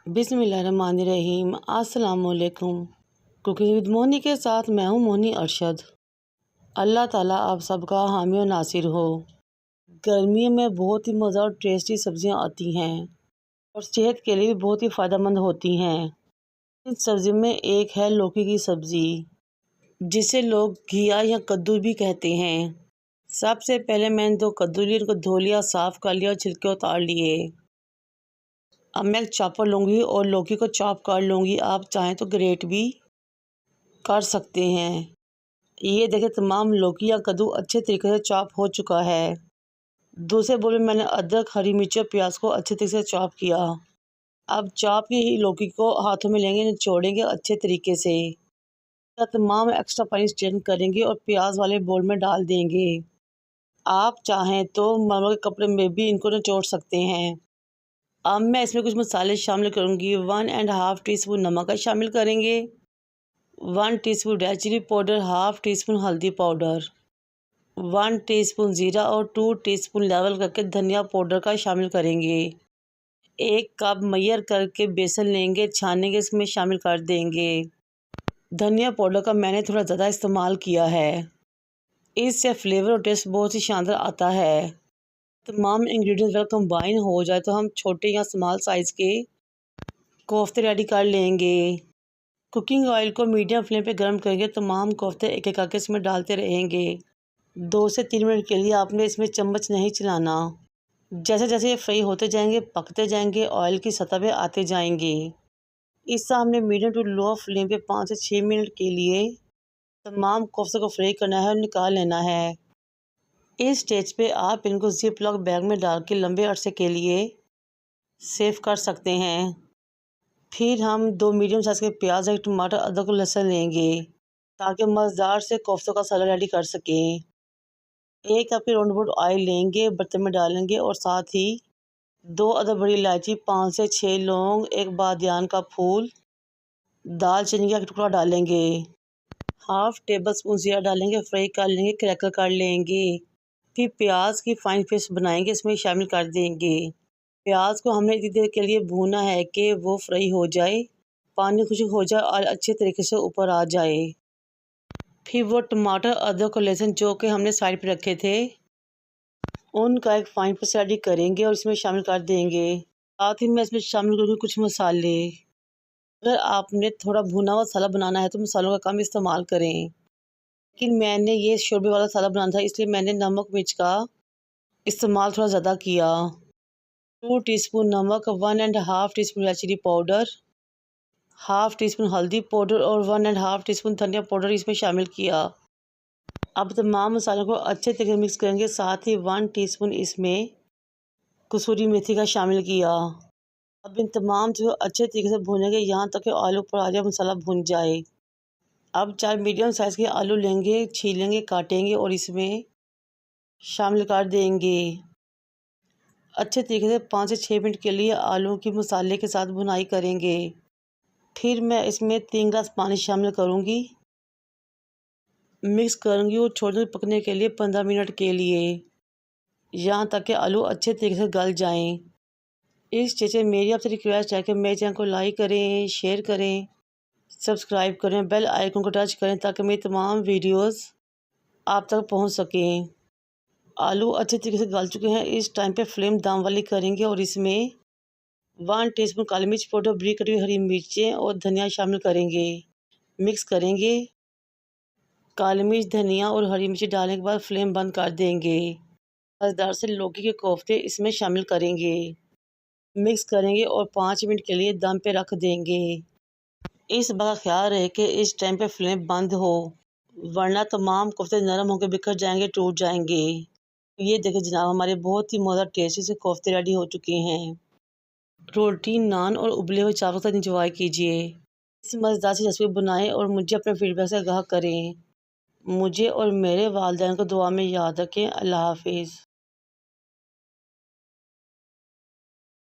बिस्मिल्लाहिर्रहमानिर्रहीम। अस्सलामुअलैकुम। Cooking with मोहनी के साथ मैं हूँ मोहनी अरशद। अल्लाह ताला आप सबका हामी और नासिर हो। गर्मियों में बहुत ही मज़ा और टेस्टी सब्ज़ियाँ आती हैं और सेहत के लिए भी बहुत ही फ़ायदेमंद होती हैं। इन सब्ज़ियों में एक है लौकी की सब्ज़ी, जिसे लोग घिया या कद्दू भी कहते हैं। सबसे पहले मैंने 2 कद्दू लिए, इनको धो लिया, साफ़ कर लिया और छिलके उतार लिए। अब मैं चॉपर लूँगी और लौकी को चॉप कर लूँगी। आप चाहें तो ग्रेट भी कर सकते हैं। ये देखिए तमाम लौकी या कद्दू अच्छे तरीके से चॉप हो चुका है। दूसरे बोल में मैंने अदरक, हरी मिर्च और प्याज को अच्छे तरीके से चॉप किया। अब चॉप की लौकी को हाथों में लेंगे, निचोड़ेंगे अच्छे तरीके से। तमाम एक्स्ट्रा पानी स्ट्रेन करेंगे और प्याज वाले बोल में डाल देंगे। आप चाहें तो मरमर के कपड़े में भी इनको निचोड़ सकते हैं। अब मैं इसमें कुछ मसाले शामिल करूँगी। 1.5 टीस्पून नमक का शामिल करेंगे, 1 teaspoon red chilli powder, half teaspoon हल्दी पाउडर, 1 टीस्पून ज़ीरा और 2 टीस्पून लेवल करके धनिया पाउडर का शामिल करेंगे। 1 कप मैयर करके बेसन लेंगे, छानेंगे, इसमें शामिल कर देंगे। धनिया पाउडर का मैंने थोड़ा ज़्यादा इस्तेमाल किया है, इससे फ्लेवर और टेस्ट बहुत ही शानदार आता है। तमाम इंग्रेडिएंट्स अगर कंबाइन हो जाए तो हम छोटे या स्मॉल साइज़ के कोफ्ते रेडी कर लेंगे। कुकिंग ऑयल को मीडियम फ्लेम पे गर्म करेंगे। तमाम कोफ्ते एक एक करके इसमें डालते रहेंगे। 2 से 3 मिनट के लिए आपने इसमें चम्मच नहीं चलाना। जैसे जैसे ये फ्राई होते जाएंगे, पकते जाएंगे, ऑयल की सतह पे आते जाएंगे। इससे हमने मीडियम टू लो फ्लेम पे 5 से 6 मिनट के लिए तमाम कोफ्ते को फ्राई करना है और निकाल लेना है। इस स्टेज पे आप इनको जिप लॉक बैग में डाल के लंबे अरसे के लिए सेव कर सकते हैं। फिर हम 2 मीडियम साइज़ के प्याज, 1 टमाटर, अदरक और लहसुन लेंगे ताकि मज़ेदार से कोफ्तों का सलाद रेडी कर सकें। 1 कप के राउंड अबाउट ऑयल लेंगे, बर्तन में डालेंगे और साथ ही 2 अदद बड़ी इलायची, 5 से 6 लौंग, 1 बादियान का फूल, दालचीनी का टुकड़ा डालेंगे। हाफ टेबल स्पून जीरा डालेंगे, फ्राई कर लेंगे, क्रैकल कर लेंगे। फिर प्याज की फाइन पेस्ट बनाएंगे, इसमें शामिल कर देंगे। प्याज को हमने इतनी देर के लिए भूना है कि वो फ्राई हो जाए, पानी खुश्क हो जाए और अच्छे तरीके से ऊपर आ जाए। फिर वो टमाटर, अदरक और लहसुन जो कि हमने साइड पे रखे थे, उनका एक फाइन पेस्ट रेडी करेंगे और इसमें शामिल कर देंगे। साथ ही मैं इसमें शामिल करूँगी कुछ मसाले। अगर आपने थोड़ा भुना हुआ मसाला बनाना है तो मसालों का कम इस्तेमाल करें, लेकिन मैंने ये शोरबे वाला मसाला बनाना था, इसलिए मैंने नमक मिर्च का इस्तेमाल थोड़ा ज़्यादा किया। 2 टीस्पून नमक, 1.5 teaspoon red chilli powder, half teaspoon हल्दी पाउडर और 1.5 टीस्पून धनिया पाउडर इसमें शामिल किया। अब तमाम मसालों को अच्छे तरीके से मिक्स करेंगे। साथ ही 1 टीस्पून इसमें कसूरी मेथी का शामिल किया। अब इन तमाम चीज़ों को अच्छे तरीके से भूनेंगे यहाँ तक कि आलू ऊपर आ जाए, मसाला भुन जाए। अब 4 मीडियम साइज़ के आलू लेंगे, छीलेंगे, काटेंगे और इसमें शामिल कर देंगे। अच्छे तरीके से 5 से 6 मिनट के लिए आलू की मसाले के साथ भुनाई करेंगे। फिर मैं इसमें 3 गिलास पानी शामिल करूँगी, मिक्स करूँगी और छोड़ दूँगी पकने के लिए 15 मिनट के लिए, यहाँ तक कि आलू अच्छे तरीके से गल जाएं। इस स्टेज पे मेरी आपसे रिक्वेस्ट है कि मेरे चैनल को लाइक करें, शेयर करें, सब्सक्राइब करें, बेल आइकन को टच करें ताकि मेरी तमाम वीडियोस आप तक पहुंच सकें। आलू अच्छे तरीके से गल चुके हैं। इस टाइम पे फ्लेम दम वाली करेंगे और इसमें 1 टीस्पून काली मिर्च पाउडर, बारीक कटी हुई हरी मिर्चें और धनिया शामिल करेंगे। मिक्स करेंगे। काली मिर्च, धनिया और हरी मिर्च डालने के बाद फ्लेम बंद कर देंगे। मज़ेदार से लौकी के कोफ्ते इसमें शामिल करेंगे, मिक्स करेंगे और 5 मिनट के लिए दम पे रख देंगे। इस बात का ख्याल रहे कि इस टाइम पे फ्लेम बंद हो, वरना तमाम कोफ्ते नरम होकर बिखर जाएंगे, टूट जाएंगे। ये देखिए जनाब, हमारे बहुत ही मज़ेदार टेस्टी से कोफ्ते रेडी हो चुके हैं। रोटी, नान और उबले हुए चावल के साथ इंजॉय कीजिए। इस मज़ेदार सी रेसिपी बनाएं और मुझे अपने फीडबैक से आगाह करें। मुझे और मेरे वालिदैन को दुआ में याद रखें। अल्लाह हाफिज़।